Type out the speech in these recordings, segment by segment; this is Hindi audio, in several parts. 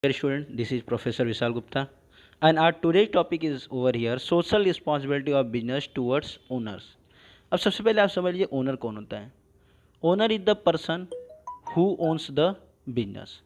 Dear student, this is Professor Vishal Gupta, and our today's topic is over here social responsibility of business towards owners. अब सबसे पहले आप समझ लीजिए ओनर कौन होता है. Owner is the person who owns the business.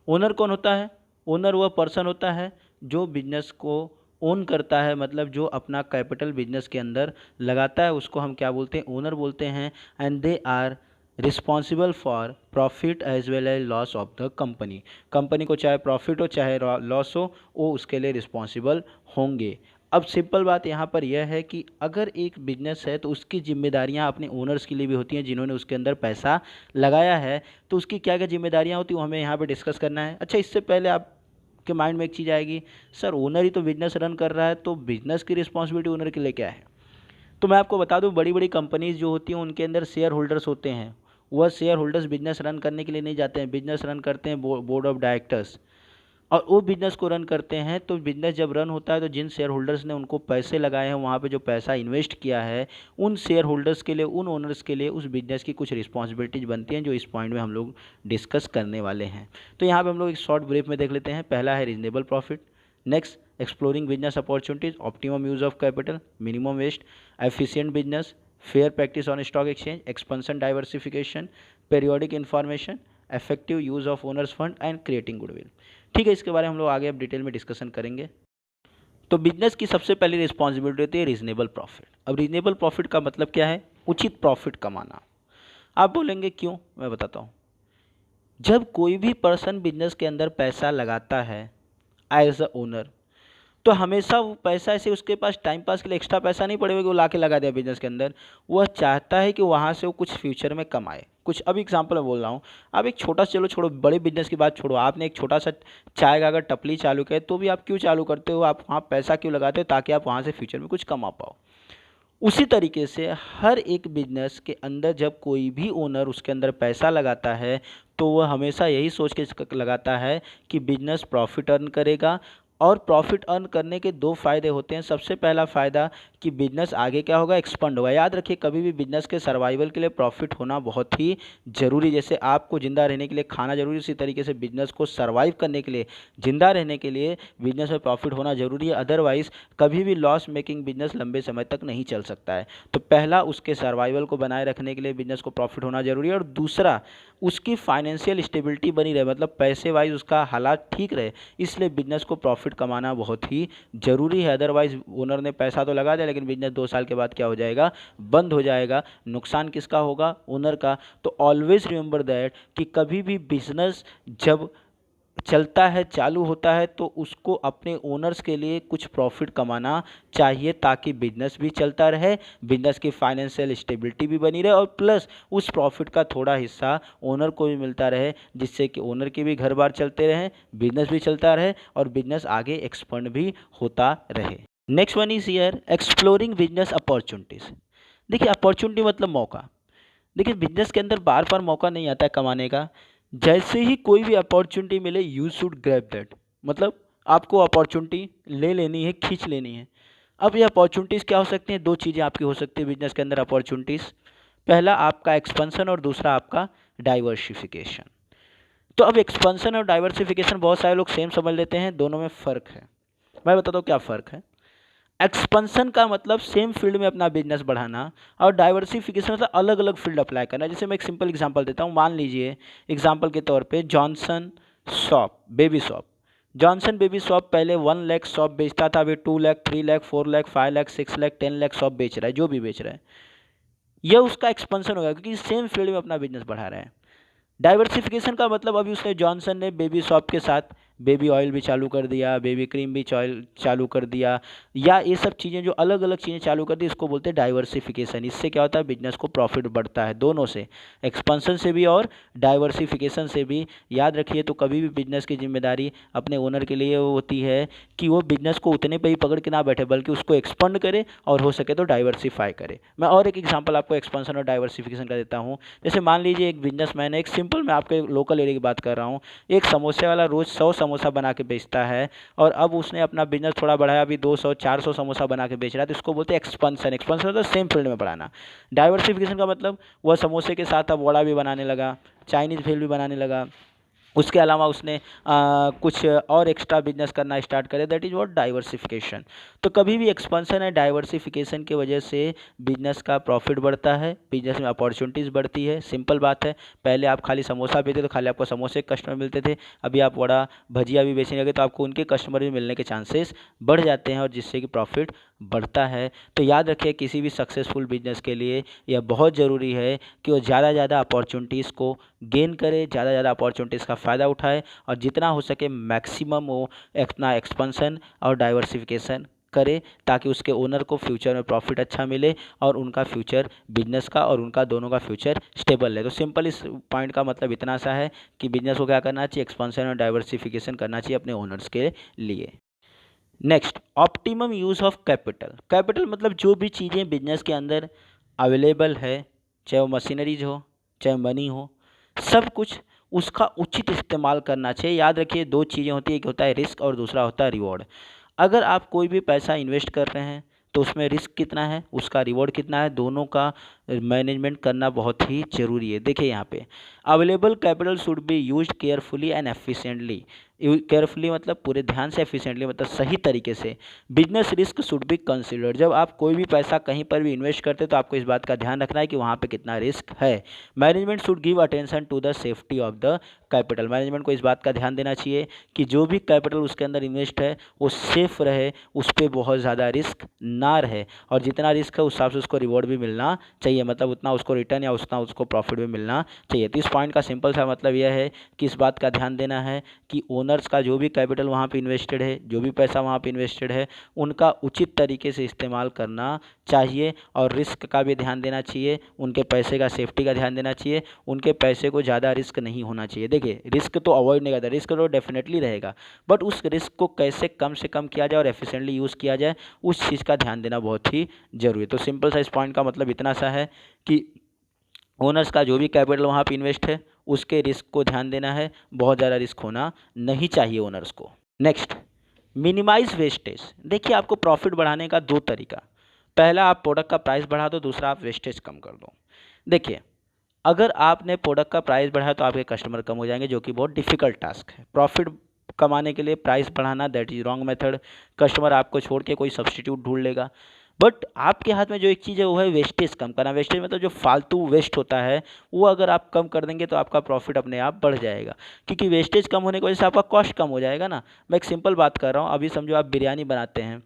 Owner कौन होता है? ओनर वह पर्सन होता है जो बिजनेस को ओन करता है, मतलब जो अपना कैपिटल बिजनेस के अंदर लगाता है, उसको हम क्या बोलते हैं? ओनर बोलते हैं. And they are responsible for profit as well as loss of the company. Company को चाहे प्रॉफिट हो चाहे लॉस हो, वो उसके लिए रिस्पॉन्सिबल होंगे. अब सिंपल बात यहाँ पर यह है कि अगर एक बिजनेस है तो उसकी जिम्मेदारियाँ अपने ओनर्स के लिए भी होती हैं जिन्होंने उसके अंदर पैसा लगाया है. तो उसकी क्या क्या जिम्मेदारियाँ होती हैं वो हमें यहाँ पे डिस्कस करना है. अच्छा, इससे पहले आपके माइंड में एक चीज़ आएगी, सर ओनर ही तो बिजनेस रन कर रहा है, तो बिजनेस की रिस्पॉन्सिबिलिटी ओनर के लिए क्या है? तो मैं आपको बता दूं, बड़ी बड़ी कंपनीज जो होती हैं उनके अंदर शेयर होल्डर्स होते हैं. वह शेयर होल्डर्स बिजनेस रन करने के लिए नहीं जाते हैं, बिजनेस रन करते हैं बोर्ड ऑफ डायरेक्टर्स, और वो बिजनेस को रन करते हैं. तो बिजनेस जब रन होता है तो जिन शेयर होल्डर्स ने उनको पैसे लगाए हैं, वहाँ पे जो पैसा इन्वेस्ट किया है, उन शेयर होल्डर्स के लिए, उन ओनर्स के लिए उस बिजनेस की कुछ रिस्पॉन्सिबिलिटीज बनती हैं, जो इस पॉइंट में हम लोग डिस्कस करने वाले हैं. तो यहाँ पे हम लोग एक शॉर्ट ब्रीफ में देख लेते हैं. पहला है reasonable profit. Next, exploring business opportunities, optimum use of capital, minimum waste, efficient business, fair practice on stock exchange, expansion diversification, periodic information, effective use of owners fund and creating goodwill. ठीक है, इसके बारे में हम लोग आगे अब डिटेल में डिस्कशन करेंगे. तो बिजनेस की सबसे पहली रिस्पॉन्सिबिलिटी होती है रीजनेबल प्रॉफिट. अब रीजनेबल प्रॉफिट का मतलब क्या है? उचित प्रॉफिट कमाना. आप बोलेंगे क्यों? मैं बताता हूँ. जब कोई भी पर्सन बिजनेस के अंदर पैसा लगाता है एज अ ओनर, तो हमेशा वो पैसा ऐसे उसके पास टाइम पास के लिए एक्स्ट्रा पैसा नहीं पड़ेगा कि वो ला के लगा दिया बिजनेस के अंदर. वह चाहता है कि वहाँ से वो कुछ फ्यूचर में कमाए कुछ. अब एग्जांपल मैं बोल रहा हूँ, आप एक छोटा सा, चलो छोड़ो बड़े बिजनेस की बात छोड़ो, आपने एक छोटा सा चाय का अगर टपली चालू किया तो भी आप क्यों चालू करते हो? आप वहाँ पैसा क्यों लगाते हो? ताकि आप वहाँ से फ्यूचर में कुछ कमा पाओ. उसी तरीके से हर एक बिजनेस के अंदर जब कोई भी ओनर उसके अंदर पैसा लगाता है, तो वह हमेशा यही सोच के लगाता है कि बिजनेस प्रॉफिट अर्न करेगा. और प्रॉफिट अर्न करने के दो फायदे होते हैं. सबसे पहला फ़ायदा कि बिजनेस आगे क्या होगा? एक्सपंड होगा. याद रखिए, कभी भी बिजनेस के सर्वाइवल के लिए प्रॉफिट होना बहुत ही ज़रूरी. जैसे आपको ज़िंदा रहने के लिए खाना ज़रूरी, उसी तरीके से बिजनेस को सर्वाइव करने के लिए, ज़िंदा रहने के लिए बिजनेस में प्रॉफिट होना ज़रूरी है. अदरवाइज़ कभी भी लॉस मेकिंग बिजनेस लंबे समय तक नहीं चल सकता है. तो पहला, उसके सर्वाइवल को बनाए रखने के लिए बिजनेस को प्रॉफिट होना ज़रूरी है. और दूसरा, उसकी फाइनेंशियल स्टेबिलिटी बनी रहे, मतलब पैसे वाइज उसका हालात ठीक रहे, इसलिए बिजनेस को प्रॉफिट कमाना बहुत ही ज़रूरी है. अदरवाइज ओनर ने पैसा तो लगा दिया लेकिन बिजनेस 2 साल के बाद क्या हो जाएगा? बंद हो जाएगा. नुकसान किसका होगा? ओनर का. तो ऑलवेज रिमेंबर दैट कि कभी भी बिजनेस जब चलता है, चालू होता है, तो उसको अपने ओनर्स के लिए कुछ प्रॉफिट कमाना चाहिए, ताकि बिजनेस भी चलता रहे, बिजनेस की फाइनेंशियल स्टेबिलिटी भी बनी रहे, और प्लस उस प्रॉफिट का थोड़ा हिस्सा ओनर को भी मिलता रहे, जिससे कि ओनर के भी घर बार चलते रहें, बिजनेस भी चलता रहे और बिजनेस आगे एक्सपेंड भी होता रहे. Next one is here exploring business opportunities. देखिए, अपॉर्चुनिटी मतलब मौका. देखिए, बिजनेस के अंदर बार बार मौका नहीं आता है कमाने का. जैसे ही कोई भी अपॉर्चुनिटी मिले, यू शुड ग्रैब दैट. मतलब आपको अपॉर्चुनिटी ले लेनी है, खींच लेनी है. अब ये अपॉर्चुनिटीज़ क्या हो सकती हैं? दो चीज़ें आपकी हो सकती है बिजनेस के अंदर अपॉर्चुनिटीज़. पहला आपका एक्सपेंशन और दूसरा आपका डाइवर्सिफिकेशन. तो अब एक्सपेंशन और डाइवर्सिफिकेशन बहुत सारे लोग सेम समझ लेते हैं, दोनों में फ़र्क है. मैं बताता हूँ क्या फ़र्क है. एक्सपेंशन का मतलब सेम फील्ड में अपना बिजनेस बढ़ाना, और डाइवर्सिफिकेशन मतलब अलग अलग फील्ड अप्लाई करना. जैसे मैं एक सिंपल एग्जांपल देता हूँ. मान लीजिए एग्जांपल के तौर पे Johnson shop, baby shop. Johnson baby shop पहले 1 लाख शॉप बेचता था, अभी 2 लाख, 3 लाख, 4 लाख, 5 लाख, 6 लाख, 10 लाख शॉप बेच रहा है. जो भी बेच रहा है, यह उसका एक्सपेंशन होगा, क्योंकि सेम फील्ड में अपना बिजनेस बढ़ा रहा है. डाइवर्सिफिकेशन का मतलब अभी उसने, जॉनसन ने बेबी शॉप के साथ बेबी ऑयल भी चालू कर दिया, बेबी क्रीम भी चालू कर दिया, या ये सब चीज़ें जो अलग अलग चीज़ें चालू कर दी, इसको बोलते हैं डाइवर्सिफिकेशन. इससे क्या होता है? बिजनेस को प्रॉफिट बढ़ता है, दोनों से, एक्सपेंशन से भी और डाइवर्सिफिकेशन से भी. याद रखिए, तो कभी भी बिजनेस की जिम्मेदारी अपने ओनर के लिए होती है कि वो बिजनेस को उतने पे ही पकड़ के ना बैठे, बल्कि उसको एक्सपेंड करे और हो सके तो डाइवर्सिफाई करे. मैं और एक एग्जांपल आपको एक्सपेंशन और डाइवर्सिफिकेशन का देता हूँ. जैसे मान लीजिए एक बिजनेसमैन है, एक सिंपल, मैं आपके लोकल एरिया की बात कर रहा हूँ, एक समोसे वाला रोज़ 100 समोसा बना के बेचता है, और अब उसने अपना बिजनेस थोड़ा बढ़ाया, अभी 200 400 समोसा बना के बेच रहा है. तो इसको बोलते हैं एक्सपेंशन. एक्सपेंशन मतलब सेम फील्ड में बढ़ाना. डाइवर्सिफिकेशन का मतलब वह समोसे के साथ अब वड़ा भी बनाने लगा, चाइनीज़ भेल भी बनाने लगा, उसके अलावा उसने कुछ और एक्स्ट्रा बिजनेस करना स्टार्ट करे, दैट इज़ व्हाट डाइवर्सिफिकेशन। तो कभी भी एक्सपेंशन है डाइवर्सिफिकेशन की वजह से बिजनेस का प्रॉफिट बढ़ता है, बिजनेस में अपॉर्चुनिटीज़ बढ़ती है। सिंपल बात है, पहले आप खाली समोसा बेचते तो खाली आपको समोसे के कस्टमर मिलते थे, अभी आप वड़ा भजिया भी बेचने लगे तो आपको उनके कस्टमर भी मिलने के चांसेस बढ़ जाते हैं और जिससे कि प्रॉफिट बढ़ता है। तो याद रखिए किसी भी सक्सेसफुल बिजनेस के लिए यह बहुत ज़रूरी है कि वो ज़्यादा ज़्यादा अपॉर्चुनिटीज़ को गेन करे, ज़्यादा ज़्यादा अपॉर्चुनिटीज़ का फ़ायदा उठाए और जितना हो सके मैक्सिमम वो अपना एक्सपेंशन और डाइवर्सिफिकेशन करे, ताकि उसके ओनर को फ्यूचर में प्रॉफिट अच्छा मिले और उनका फ्यूचर बिजनेस का और उनका दोनों का फ्यूचर स्टेबल रहे। तो सिंपल इस पॉइंट का मतलब इतना सा है कि बिजनेस को क्या करना चाहिए, एक्सपेंशन और डाइवर्सिफिकेशन करना चाहिए अपने ओनर्स के लिए। Next, optimum use of capital. Capital मतलब जो भी चीज़ें बिजनेस के अंदर अवेलेबल है, चाहे वो मशीनरीज हो चाहे मनी हो, सब कुछ उसका उचित इस्तेमाल करना चाहिए। याद रखिए दो चीज़ें होती है, एक होता है रिस्क और दूसरा होता है रिवॉर्ड। अगर आप कोई भी पैसा इन्वेस्ट कर रहे हैं तो उसमें रिस्क कितना है, उसका रिवॉर्ड कितना है, दोनों का मैनेजमेंट करना बहुत ही ज़रूरी है। देखिए यहाँ पे available capital should be used carefully and efficiently. Carefully मतलब पूरे ध्यान से, एफिशिएंटली मतलब सही तरीके से। Business risk should be considered. जब आप कोई भी पैसा कहीं पर भी इन्वेस्ट करते हैं तो आपको इस बात का ध्यान रखना है कि वहाँ पे कितना रिस्क है। Management should give attention to the safety of the capital. Management को इस बात का ध्यान देना चाहिए कि जो भी कैपिटल उसके अंदर इन्वेस्ट है वो सेफ रहे, उस पर बहुत ज़्यादा रिस्क ना रहे और जितना रिस्क है उस हिसाब से उसको रिवॉर्ड भी मिलना चाहिए, मतलब उतना उसको रिटर्न या उतना उसको प्रॉफिट भी मिलना चाहिए। तो इस पॉइंट का सिंपल सा मतलब यह है कि इस बात का ध्यान देना है कि ओनर्स का जो भी कैपिटल वहाँ पे इन्वेस्टेड है, जो भी पैसा वहाँ पे इन्वेस्टेड है, उनका उचित तरीके से इस्तेमाल करना चाहिए और रिस्क का भी ध्यान देना चाहिए, उनके पैसे का सेफ्टी का ध्यान देना चाहिए, उनके पैसे को ज़्यादा रिस्क नहीं होना चाहिए। देखिए रिस्क तो अवॉइड नहीं करता, रिस्क तो डेफिनेटली रहेगा, बट उस रिस्क को कैसे कम से कम किया जाए और एफिशिएंटली यूज़ किया जाए, उस चीज़ का ध्यान देना बहुत ही ज़रूरी है। तो सिंपल सा इस पॉइंट का मतलब इतना सा है कि ओनर्स का जो भी कैपिटल वहाँ पे इन्वेस्ट है उसके रिस्क को ध्यान देना है, बहुत ज़्यादा रिस्क होना नहीं चाहिए ओनर्स को। Next, minimise wastage. देखिए आपको प्रॉफिट बढ़ाने का दो तरीका, पहला आप प्रोडक्ट का प्राइस बढ़ा दो, दूसरा आप वेस्टेज कम कर दो। देखिए अगर आपने प्रोडक्ट का प्राइस बढ़ाया तो आपके कस्टमर कम हो जाएंगे, जो कि बहुत डिफिकल्ट टास्क है। प्रॉफिट कमाने के लिए प्राइस बढ़ाना that is wrong method, customer आपको छोड़ के कोई सब्सटीट्यूट ढूंढ लेगा। बट आपके हाथ में जो एक चीज़ है वो है वेस्टेज कम करना। वेस्टेज मतलब जो फालतू वेस्ट होता है वो अगर आप कम कर देंगे तो आपका प्रॉफिट अपने आप बढ़ जाएगा, क्योंकि वेस्टेज कम होने की वजह से आपका कॉस्ट कम हो जाएगा ना। मैं एक सिंपल बात कर रहा हूँ, अभी समझो आप बिरयानी बनाते हैं,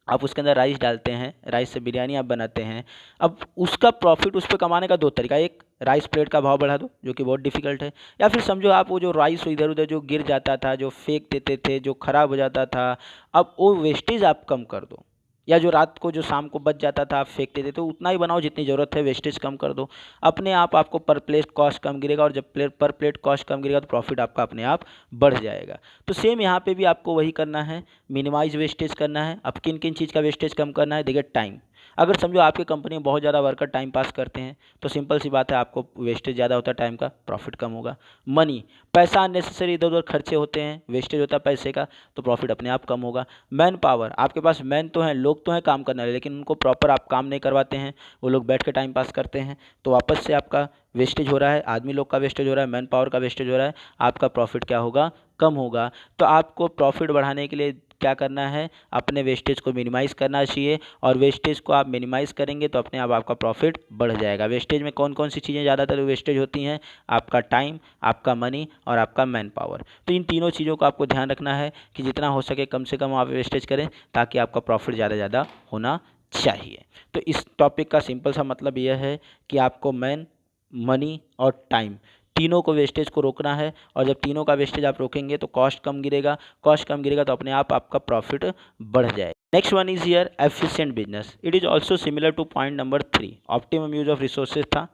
आप उसके अंदर राइस डालते हैं, राइस से बिरयानी आप बनाते हैं। अब उसका प्रॉफिट उस पर कमाने का दो तरीका, एक राइस प्लेट का भाव बढ़ा दो जो कि बहुत डिफिकल्ट है, या फिर समझो आप वो जो राइस इधर उधर जो गिर जाता था, जो फेंक देते थे, जो ख़राब हो जाता था, अब वो वेस्टेज आप कम कर दो। या जो रात को जो शाम को बच जाता था आप फेंक देते, तो उतना ही बनाओ जितनी ज़रूरत है, वेस्टेज कम कर दो। अपने आप आपको पर प्लेट कॉस्ट कम गिरेगा और जब पर प्लेट कॉस्ट कम गिरेगा तो प्रॉफिट आपका अपने आप बढ़ जाएगा। तो सेम यहाँ पे भी आपको वही करना है, मिनिमाइज वेस्टेज करना है। अब किन किन चीज़ का वेस्टेज कम करना है, देखिए टाइम। अगर समझो आपकी कंपनी में बहुत ज़्यादा वर्कर टाइम पास करते हैं तो सिंपल सी बात है आपको वेस्टेज ज़्यादा होता है टाइम का, प्रॉफिट कम होगा। मनी, पैसा अननेसेसरी इधर उधर खर्चे होते हैं, वेस्टेज होता है पैसे का, तो प्रॉफिट अपने आप कम होगा। मैन पावर, आपके पास मैन तो हैं, लोग तो हैं काम करने वाले, लेकिन उनको प्रॉपर आप काम नहीं करवाते हैं, वो लोग बैठ के टाइम पास करते हैं, तो वापस से आपका वेस्टेज हो रहा है, आदमी लोग का वेस्टेज हो रहा है, मैन पावर का वेस्टेज हो रहा है, आपका प्रॉफिट क्या होगा, कम होगा। तो आपको प्रॉफिट बढ़ाने के लिए क्या करना है, अपने वेस्टेज को मिनिमाइज़ करना चाहिए और वेस्टेज को आप मिनिमाइज़ करेंगे तो अपने आप आपका प्रॉफिट बढ़ जाएगा। वेस्टेज में कौन कौन सी चीज़ें ज़्यादातर वेस्टेज होती हैं, आपका टाइम, आपका मनी और आपका मैन पावर। तो इन तीनों चीज़ों का आपको ध्यान रखना है कि जितना हो सके कम से कम आप वेस्टेज करें, ताकि आपका प्रॉफिट ज़्यादा होना चाहिए। तो इस टॉपिक का सिंपल सा मतलब यह है कि आपको मैन, मनी और टाइम, तीनों को वेस्टेज को रोकना है, और जब तीनों का वेस्टेज आप रोकेंगे तो कॉस्ट कम गिरेगा, कॉस्ट कम गिरेगा तो अपने आप आपका प्रॉफिट बढ़ जाए। Next one is here efficient business. It is also similar two point number 3, optimum use of resources था,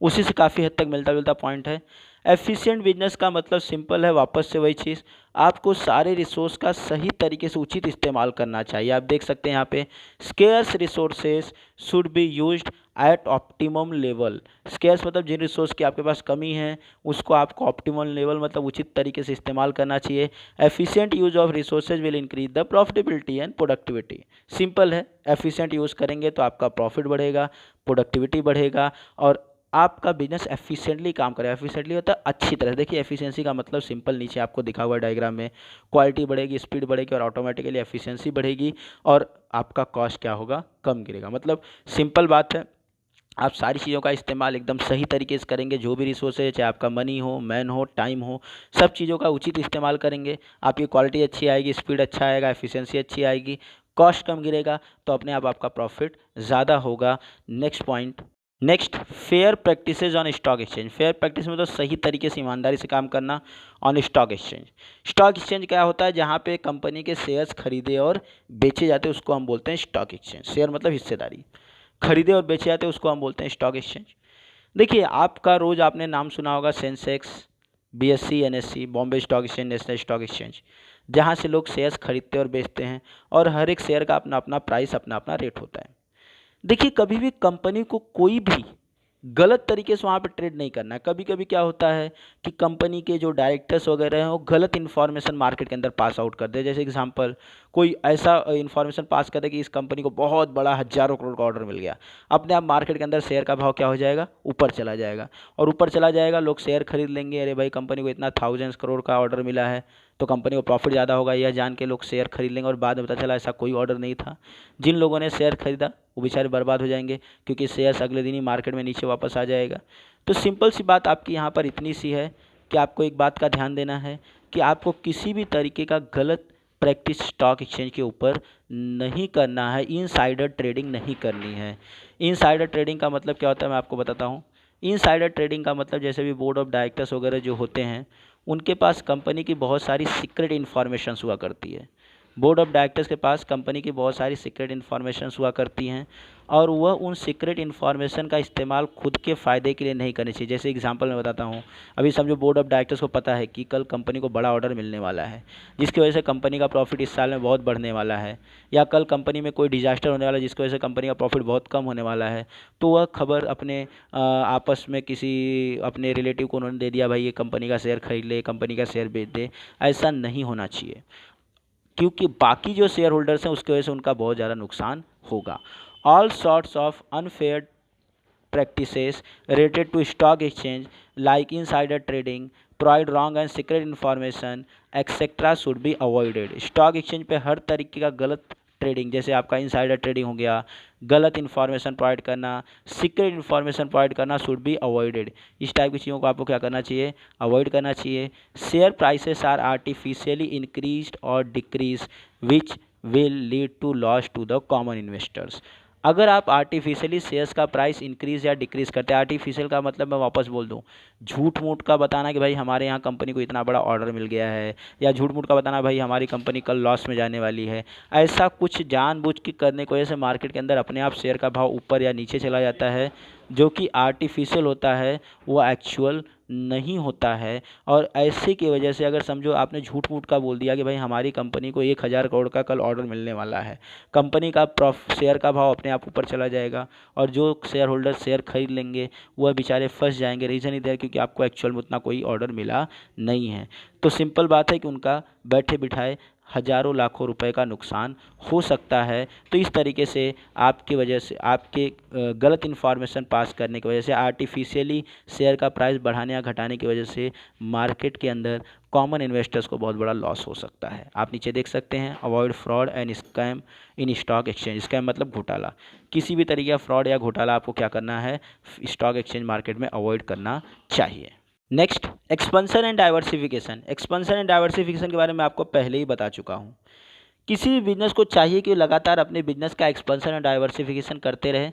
उसी से काफ़ी हद तक मिलता जुलता पॉइंट है। एफिशिएंट बिजनेस का मतलब सिंपल है, वापस से वही चीज़, आपको सारे रिसोर्स का सही तरीके से उचित इस्तेमाल करना चाहिए। आप देख सकते हैं यहाँ पे scarce resources should be used eight optimum level. Scarce मतलब जिन रिसोर्स की आपके पास कमी है उसको आपको ऑप्टिमम लेवल मतलब उचित तरीके से इस्तेमाल करना चाहिए। Efficient use of resources will increase the profitability and productivity. Simple है, एफिशिएंट यूज़ करेंगे तो आपका प्रॉफिट बढ़ेगा, प्रोडक्टिविटी बढ़ेगा और आपका बिजनेस एफिशिएंटली काम करे। एफिशिएंटली होता है अच्छी तरह। देखिए एफिशिएंसी का मतलब सिंपल नीचे आपको दिखा हुआ डायग्राम में, क्वालिटी बढ़ेगी, स्पीड बढ़ेगी और ऑटोमेटिकली एफिशिएंसी बढ़ेगी और आपका कॉस्ट क्या होगा, कम गिरेगा। मतलब सिंपल बात है, आप सारी चीज़ों का इस्तेमाल एकदम सही तरीके से करेंगे। जो भी रिसोर्स है, चाहे आपका मनी हो, मैन हो, टाइम हो, सब चीज़ों का उचित इस्तेमाल करेंगे। आपकी क्वालिटी अच्छी आएगी, स्पीड अच्छा आएगा, एफिशिएंसी अच्छी आएगी, कॉस्ट कम गिरेगा, तो अपने आप आपका प्रॉफिट ज़्यादा होगा। Next point, next fair practices on stock exchange. Fair practice में तो सही तरीके से ईमानदारी से काम करना on stock exchange. Stock exchange क्या होता है, जहाँ पे कंपनी के शेयर्स खरीदे और बेचे जाते हैं उसको हम बोलते हैं स्टॉक एक्सचेंज। शेयर मतलब हिस्सेदारी, खरीदे और बेचे जाते हैं उसको हम बोलते हैं स्टॉक एक्सचेंज। देखिए आपका रोज़ आपने नाम सुना होगा Sensex, BSc, NSC, Bombay stock exchange, national stock exchange, जहाँ से लोग शेयर्स खरीदते और बेचते हैं और हर एक शेयर का अपना अपना प्राइस, अपना अपना रेट होता है। देखिए कभी भी कंपनी को कोई भी गलत तरीके से वहाँ पे ट्रेड नहीं करना है। कभी कभी क्या होता है कि कंपनी के जो डायरेक्टर्स वगैरह हैं वो गलत इन्फॉर्मेशन मार्केट के अंदर पास आउट कर दे। जैसे एग्जांपल, कोई ऐसा इन्फॉर्मेशन पास कर दे कि इस कंपनी को बहुत बड़ा हज़ारों करोड़ का ऑर्डर मिल गया, अपने आप मार्केट के अंदर शेयर का भाव क्या हो जाएगा, ऊपर चला जाएगा। और ऊपर चला जाएगा, लोग शेयर खरीद लेंगे, अरे भाई कंपनी को इतना थाउजेंड्स करोड़ का ऑर्डर मिला है तो कंपनी को प्रॉफिट ज़्यादा होगा, यह जान के लोग शेयर खरीद लेंगे और बाद में पता चला ऐसा कोई ऑर्डर नहीं था। जिन लोगों ने शेयर खरीदा वो बेचारे बर्बाद हो जाएंगे, क्योंकि शेयर्स अगले दिन ही मार्केट में नीचे वापस आ जाएगा। तो सिंपल सी बात आपकी यहाँ पर इतनी सी है कि आपको एक बात का ध्यान देना है कि आपको किसी भी तरीके का गलत प्रैक्टिस स्टॉक एक्सचेंज के ऊपर नहीं करना है। इनसाइडर ट्रेडिंग नहीं करनी है। इनसाइडर ट्रेडिंग का मतलब क्या होता है मैं आपको बताता हूँ। इनसाइडर ट्रेडिंग का मतलब जैसे भी बोर्ड ऑफ डायरेक्टर्स वगैरह जो होते हैं उनके पास कंपनी की बहुत सारी सीक्रेट इन्फॉर्मेशंस हुआ करती है। बोर्ड ऑफ डायरेक्टर्स के पास कंपनी की बहुत सारी सीक्रेट इन्फॉर्मेशंस हुआ करती हैं और वह उन सीक्रेट इन्फॉर्मेशन का इस्तेमाल खुद के फ़ायदे के लिए नहीं करनी चाहिए। जैसे एग्जांपल मैं बताता हूँ, अभी समझो बोर्ड ऑफ डायरेक्टर्स को पता है कि कल कंपनी को बड़ा ऑर्डर मिलने वाला है जिसकी वजह से कंपनी का प्रॉफिट इस साल में बहुत बढ़ने वाला है, या कल कंपनी में कोई डिजास्टर होने वाला है जिसकी वजह से कंपनी का प्रॉफिट बहुत कम होने वाला है, तो वह खबर अपने आपस में किसी अपने रिलेटिव को उन्होंने दे दिया, भाई ये कंपनी का शेयर खरीद ले, कंपनी का शेयर बेच दे। ऐसा नहीं होना चाहिए, क्योंकि बाकी जो शेयर होल्डर्स हैं उसकी वजह से उनका बहुत ज़्यादा नुकसान होगा। All sorts of unfair practices related to stock exchange like insider trading, provide wrong and secret information, etc. should be avoided। Stock exchange पे हर तरीके का गलत ट्रेडिंग, जैसे आपका इनसाइडर ट्रेडिंग हो गया, गलत इन्फॉर्मेशन प्रोवाइड करना, सीक्रेट इन्फॉर्मेशन प्रोवाइड करना शुड बी अवॉइडेड। इस टाइप की चीज़ों को आपको क्या करना चाहिए, अवॉइड करना चाहिए। Share prices are artificially increased और decrease which will lead to loss to the common investors. अगर आप आर्टिफिशियली शेयर्स का प्राइस इंक्रीज़ या डिक्रीज़ करते हैं, आर्टिफिशियल का मतलब मैं वापस बोल दूं, झूठ मूठ का बताना कि भाई हमारे यहाँ कंपनी को इतना बड़ा ऑर्डर मिल गया है, या झूठ मूठ का बताना भाई हमारी कंपनी कल लॉस में जाने वाली है, ऐसा कुछ जानबूझ के करने की वजह से मार्केट के अंदर अपने आप शेयर का भाव ऊपर या नीचे चला जाता है, जो कि आर्टिफिशियल होता है, वो एक्चुअल नहीं होता है। और ऐसे की वजह से अगर समझो आपने झूठ मूठ का बोल दिया कि भाई हमारी कंपनी को 1,000 करोड़ का कल ऑर्डर मिलने वाला है, कंपनी का शेयर का भाव अपने आप ऊपर चला जाएगा और जो शेयर होल्डर शेयर खरीद लेंगे वह बेचारे फंस जाएंगे। रीज़न इधर क्योंकि आपको एक्चुअल में उतना कोई ऑर्डर मिला नहीं है। तो सिंपल बात है कि उनका बैठे बिठाए हज़ारों लाखों रुपए का नुकसान हो सकता है। तो इस तरीके से आपकी वजह से, आपके गलत इन्फॉर्मेशन पास करने की वजह से, आर्टिफिशियली शेयर का प्राइस बढ़ाने या घटाने की वजह से मार्केट के अंदर कॉमन इन्वेस्टर्स को बहुत बड़ा लॉस हो सकता है। आप नीचे देख सकते हैं, avoid fraud and scam in stock exchange. Scam मतलब घोटाला। किसी भी तरीके का फ्रॉड या घोटाला आपको क्या करना है, स्टॉक एक्सचेंज मार्केट में अवॉइड करना चाहिए। Next, expansion and diversification. Expansion and diversification के बारे में आपको पहले ही बता चुका हूँ। किसी भी बिजनेस को चाहिए कि लगातार अपने बिजनेस का एक्सपेंशन और डाइवर्सिफिकेशन करते रहे,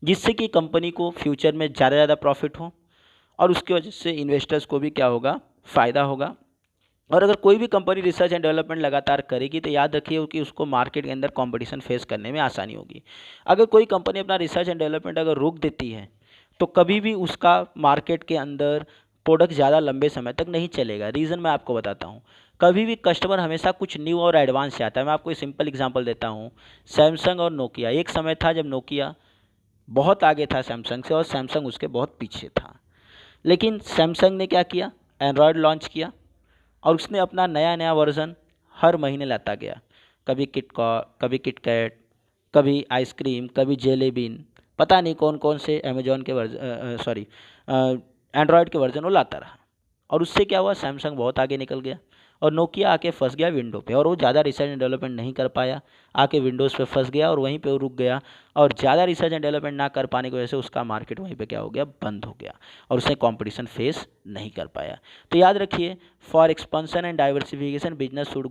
जिससे कि कंपनी को फ्यूचर में ज़्यादा ज़्यादा प्रॉफिट हो और उसकी वजह से इन्वेस्टर्स को भी क्या होगा, फ़ायदा होगा। और अगर कोई भी कंपनी रिसर्च एंड डेवलपमेंट लगातार करेगी तो याद रखिए कि उसको मार्केट के अंदर कंपटीशन फेस करने में आसानी होगी। अगर कोई कंपनी अपना रिसर्च एंड डेवलपमेंट अगर रोक देती है तो कभी भी उसका मार्केट के अंदर प्रोडक्ट ज़्यादा लंबे समय तक नहीं चलेगा। रीज़न मैं आपको बताता हूँ। कभी भी कस्टमर हमेशा कुछ न्यू और एडवांस चाहता है। मैं आपको एक सिंपल एग्जांपल देता हूँ, सैमसंग और नोकिया। एक समय था जब नोकिया बहुत आगे था सैमसंग से और सैमसंग उसके बहुत पीछे था, लेकिन सैमसंग ने क्या किया, एंड्रॉयड लॉन्च किया और उसने अपना नया नया वर्जन हर महीने लाता गया। कभी किटकैट, कभी आइसक्रीम, कभी जेली बीन, पता नहीं कौन कौन से अमेजोन के वर्जन एंड्रॉयड के वर्जन वो लाता रहा, और उससे क्या हुआ, सैमसंग बहुत आगे निकल गया और नोकिया आके फंस गया विंडो पे, और वो ज़्यादा रिसर्च एंड डेवलपमेंट नहीं कर पाया, आके विंडोज़ पे फंस गया और वहीं पे वो रुक गया, और ज़्यादा रिसर्च एंड डेवलपमेंट ना कर पाने की वजह से उसका मार्केट वहीं पे क्या हो गया, बंद हो गया, और उसने कंपटीशन फेस नहीं कर पाया। तो याद रखिए, for expansion and diversification business should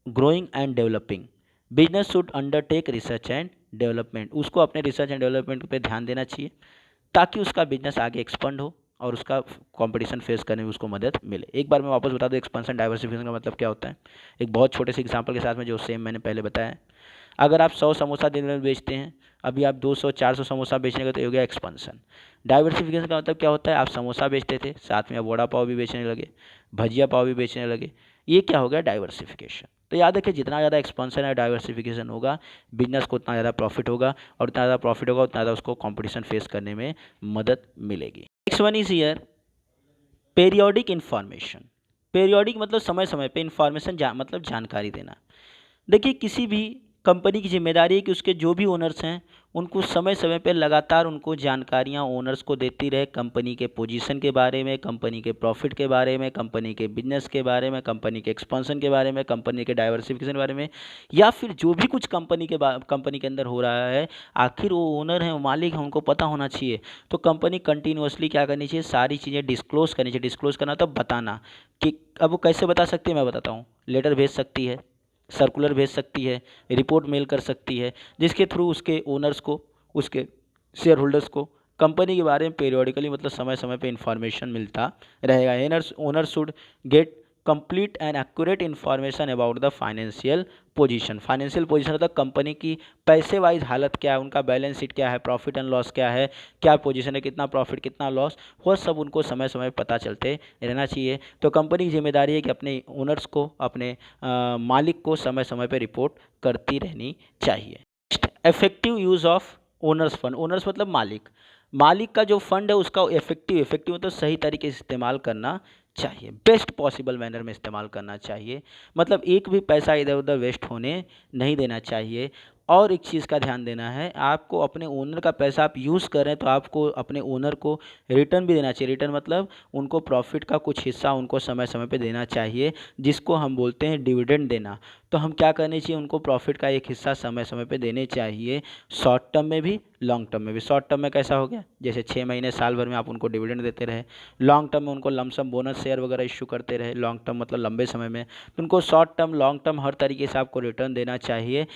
growing and developing, business should undertake research and development, उसको अपने रिसर्च एंड डेवलपमेंट पे ध्यान देना चाहिए ताकि उसका बिजनेस आगे एक्सपेंड हो और उसका कंपटीशन फेस करने में उसको मदद मिले। एक बार मैं वापस बता दूं, एक्सपेंशन डाइवर्सिफिकेशन का मतलब क्या होता है, एक बहुत छोटे से एग्जांपल के साथ में, जो सेम मैंने पहले बताया है। अगर आप 100 समोसा दिन में बेचते हैं, अभी आप 200-400 समोसा बेचने का, तो ये हो गया एक्सपेंशन। डाइवर्सिफिकेशन का मतलब क्या होता है, आप समोसा बेचते थे, साथ में आप वड़ा पाव भी बेचने लगे, भजिया पाव भी बेचने लगे, ये क्या हो गया, डाइवर्सिफिकेशन। तो याद रखिए, जितना ज़्यादा एक्सपेंशन या डाइवर्सिफिकेशन होगा बिजनेस को, उतना ज़्यादा प्रॉफिट होगा, और उतना ज़्यादा प्रॉफिट होगा उतना ज़्यादा उसको कंपटीशन फेस करने में मदद मिलेगी। Next one is here periodic information. Periodic मतलब समय समय पे इन्फॉर्मेशन मतलब जानकारी देना। देखिए, किसी भी कंपनी की जिम्मेदारी है कि उसके जो भी ओनर्स हैं उनको समय समय पे लगातार उनको जानकारियां ओनर्स को देती रहे, कंपनी के पोजीशन के बारे में, कंपनी के प्रॉफिट के बारे में, कंपनी के बिजनेस के बारे में, कंपनी के एक्सपेंशन के बारे में, कंपनी के डाइवर्सिफिकेशन के बारे में, या फिर जो भी कुछ कंपनी के अंदर हो रहा है, आखिर वो ओनर हैं, वो मालिक हैं, उनको पता होना चाहिए। तो कंपनी कंटिन्यूसली क्या करनी चाहिए, सारी चीज़ें डिस्क्लोज करनी चाहिए। डिस्क्लोज करना तो बताना, कि अब वो कैसे बता सकती है, मैं बताता हूँ। लेटर भेज सकती है, सर्कुलर भेज सकती है, रिपोर्ट मेल कर सकती है, जिसके थ्रू उसके ओनर्स को, उसके शेयर होल्डर्स को कंपनी के बारे में पेरियोडिकली मतलब समय समय पे इंफॉर्मेशन मिलता रहेगा। Owner should get complete and accurate information about the financial position. Financial position मतलब कंपनी की पैसे वाइज हालत क्या है, उनका बैलेंस शीट क्या है, प्रॉफिट एंड लॉस क्या है, क्या पोजीशन है, कितना प्रॉफिट कितना लॉस, वो सब उनको समय समय पता चलते रहना चाहिए। तो कंपनी की जिम्मेदारी है कि अपने ओनर्स को, अपने मालिक को समय समय पर रिपोर्ट करती रहनी चाहिए। Effective use of owners fund. Owners मतलब मालिक, मालिक का जो फंड है उसका इफेक्टिव मतलब सही तरीके से इस्तेमाल करना चाहिए, बेस्ट पॉसिबल मैनर में इस्तेमाल करना चाहिए, मतलब एक भी पैसा इधर उधर वेस्ट होने नहीं देना चाहिए। और एक चीज़ का ध्यान देना है, आपको अपने ओनर का पैसा आप यूज़ कर रहे हैं तो आपको अपने ओनर को रिटर्न भी देना चाहिए। रिटर्न मतलब उनको प्रॉफिट का कुछ हिस्सा उनको समय समय पे देना चाहिए, जिसको हम बोलते हैं डिविडेंड देना। तो हम क्या करने चाहिए, उनको प्रॉफिट का एक हिस्सा समय समय पे देने चाहिए, शॉर्ट टर्म में भी लॉन्ग टर्म में भी। शॉर्ट टर्म में कैसा हो गया, जैसे 6 महीने साल भर में आप उनको डिविडेंड देते रहे। लॉन्ग टर्म में उनको लमसम बोनस शेयर वगैरह इशू करते रहे, लॉन्ग टर्म मतलब लंबे समय में। तो उनको शॉर्ट टर्म लॉन्ग टर्म हर तरीके से आपको रिटर्न देना चाहिए।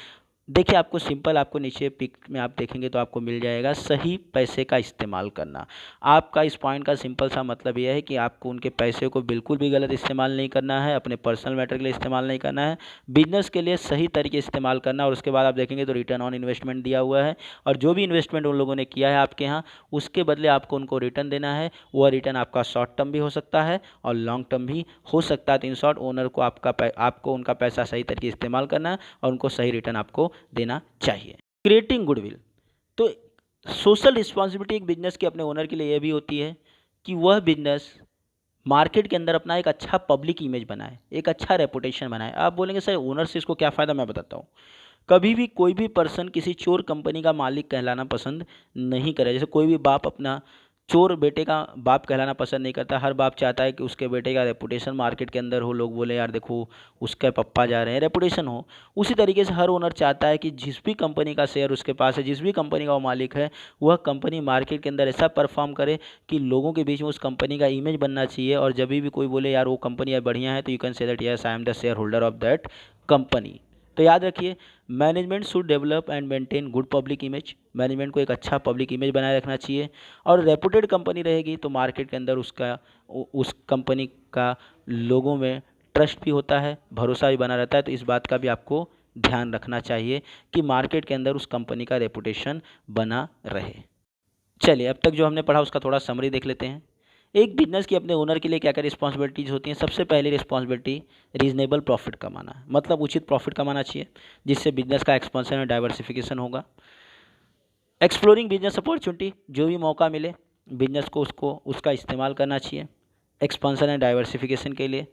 देखिए, आपको सिंपल, आपको नीचे पिक में आप देखेंगे तो आपको मिल जाएगा, सही पैसे का इस्तेमाल करना। आपका इस पॉइंट का सिंपल सा मतलब यह है कि आपको उनके पैसे को बिल्कुल भी गलत इस्तेमाल नहीं करना है, अपने पर्सनल मैटर के लिए इस्तेमाल नहीं करना है, बिजनेस के लिए सही तरीके से इस्तेमाल करना। और उसके बाद आप देखेंगे तो रिटर्न ऑन इन्वेस्टमेंट दिया हुआ है, और जो भी इन्वेस्टमेंट उन लोगों ने किया है आपके यहाँ, उसके बदले आपको उनको रिटर्न देना है। वह रिटर्न आपका शॉर्ट टर्म भी हो सकता है और लॉन्ग टर्म भी हो सकता है। तो इन शॉर्ट, ओनर को आपको उनका पैसा सही तरीके से इस्तेमाल करना है और उनको सही रिटर्न आपको देना चाहिए। Creating goodwill. तो सोशल रिस्पॉन्सिबिलिटी एक बिजनेस की अपने ओनर के लिए यह भी होती है कि वह बिजनेस मार्केट के अंदर अपना एक अच्छा पब्लिक इमेज बनाए, एक अच्छा रेपुटेशन बनाए। आप बोलेंगे सर ओनर से इसको क्या फ़ायदा, मैं बताता हूँ। कभी भी कोई भी पर्सन किसी चोर कंपनी का मालिक कहलाना पसंद नहीं करे। जैसे कोई भी बाप अपना चोर बेटे का बाप कहलाना पसंद नहीं करता, हर बाप चाहता है कि उसके बेटे का रेपुटेशन मार्केट के अंदर हो, लोग बोले यार देखो उसके पप्पा जा रहे हैं, रेपुटेशन हो। उसी तरीके से हर ओनर चाहता है कि जिस भी कंपनी का शेयर उसके पास है, जिस भी कंपनी का वो मालिक है, वह कंपनी मार्केट के अंदर ऐसा परफॉर्म करे कि लोगों के बीच में उस कंपनी का इमेज बनना चाहिए। और जब भी कोई बोले यार वो कंपनी बढ़िया है, तो you can say that yes I am the share holder of that company. तो याद रखिए, management should develop and maintain good public image. Management को एक अच्छा पब्लिक इमेज बनाए रखना चाहिए। और रेपुटेड कंपनी रहेगी तो मार्केट के अंदर उस कंपनी का लोगों में ट्रस्ट भी होता है, भरोसा भी बना रहता है। तो इस बात का भी आपको ध्यान रखना चाहिए कि मार्केट के अंदर उस कंपनी का रेपुटेशन बना रहे। चलिए, अब तक जो हमने पढ़ा उसका थोड़ा समरी देख लेते हैं। एक बिजनेस की अपने ओनर के लिए क्या क्या रिस्पॉन्सिबिलिटीज़ होती हैं। सबसे पहली रिस्पॉन्सिबिलिटी रीजनेबल प्रॉफिट कमाना, मतलब उचित प्रॉफिट कमाना चाहिए, जिससे बिजनेस का एक्सपेंशन और डाइवर्सिफिकेशन होगा। एक्सप्लोरिंग बिजनेस अपॉर्चुनिटी, जो भी मौका मिले बिजनेस को उसका इस्तेमाल करना चाहिए एक्सपेंशन एंड डाइवर्सिफिकेशन के लिए।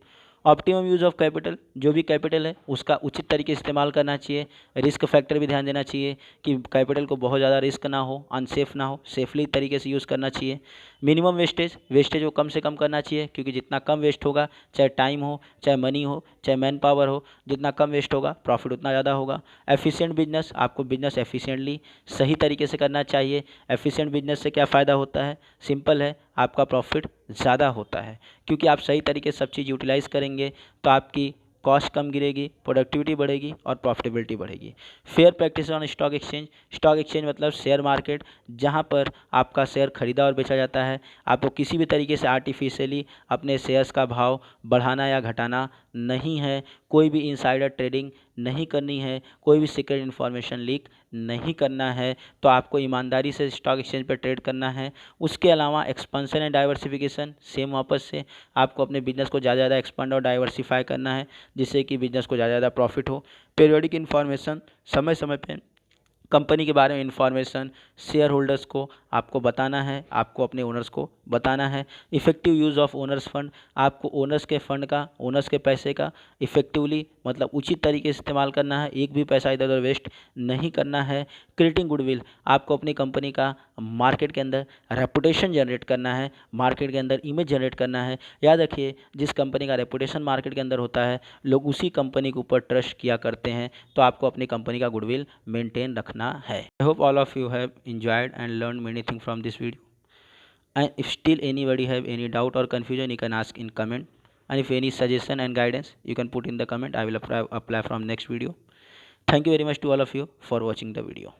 ऑप्टिमम यूज़ ऑफ कैपिटल, जो भी कैपिटल है उसका उचित तरीके से इस्तेमाल करना चाहिए। रिस्क फैक्टर भी ध्यान देना चाहिए कि कैपिटल को बहुत ज़्यादा रिस्क ना हो, अनसेफ ना हो, सेफली तरीके से यूज़ करना चाहिए। मिनिमम वेस्टेज, वेस्टेज को कम से कम करना चाहिए, क्योंकि जितना कम वेस्ट होगा, चाहे टाइम हो, चाहे मनी हो, चाहे मैन पावर हो, जितना कम वेस्ट होगा प्रॉफिट उतना ज़्यादा होगा। एफिशिएंट बिजनेस, आपको बिजनेस एफिशिएंटली सही तरीके से करना चाहिए। एफिशिएंट बिजनेस से क्या फ़ायदा होता है? सिंपल है, आपका प्रॉफिट ज़्यादा होता है, क्योंकि आप सही तरीके से सब चीज़ यूटिलाइज़ करेंगे तो आपकी कॉस्ट कम गिरेगी, प्रोडक्टिविटी बढ़ेगी और प्रॉफिटेबिलिटी बढ़ेगी। Fair practice on stock exchange, stock exchange मतलब शेयर मार्केट, जहां पर आपका शेयर खरीदा और बेचा जाता है। आपको किसी भी तरीके से आर्टिफिशियली अपने शेयर्स का भाव बढ़ाना या घटाना नहीं है, कोई भी इनसाइडर ट्रेडिंग नहीं करनी है, कोई भी सीक्रेट इन्फॉर्मेशन लीक नहीं करना है। तो आपको ईमानदारी से स्टॉक एक्सचेंज पर ट्रेड करना है। उसके अलावा एक्सपेंशन एंड डाइवर्सिफिकेशन, सेम वापस से आपको अपने बिजनेस को ज़्यादा ज़्यादा एक्सपांड और डाइवर्सिफाई करना है, जिससे कि बिजनेस को ज़्यादा ज़्यादा प्रॉफिट हो। पीरियोडिक इन्फॉर्मेशन, समय समय पे कंपनी के बारे में इंफॉर्मेशन शेयर होल्डर्स को आपको बताना है, आपको अपने ओनर्स को बताना है। Effective use of owners fund, आपको ओनर्स के फंड का, ओनर्स के पैसे का इफ़ेक्टिवली मतलब उचित तरीके से इस्तेमाल करना है, एक भी पैसा इधर उधर वेस्ट नहीं करना है। क्रिएटिंग गुडविल, आपको अपनी कंपनी का मार्केट के अंदर रेपुटेशन जनरेट करना है, मार्केट के अंदर इमेज जनरेट करना है। याद रखिए, जिस कंपनी का रेपुटेशन मार्केट के अंदर होता है, लोग उसी कंपनी के ऊपर ट्रस्ट किया करते हैं। तो आपको अपनी कंपनी का गुडविल मेंटेन रखना है। I hope all of you have enjoyed and learned many things from this video. And if still anybody have any doubt or confusion, you can ask in comment. And if any suggestion and guidance, you can put in the comment. I will apply from next video. Thank you very much to all of you for watching the video.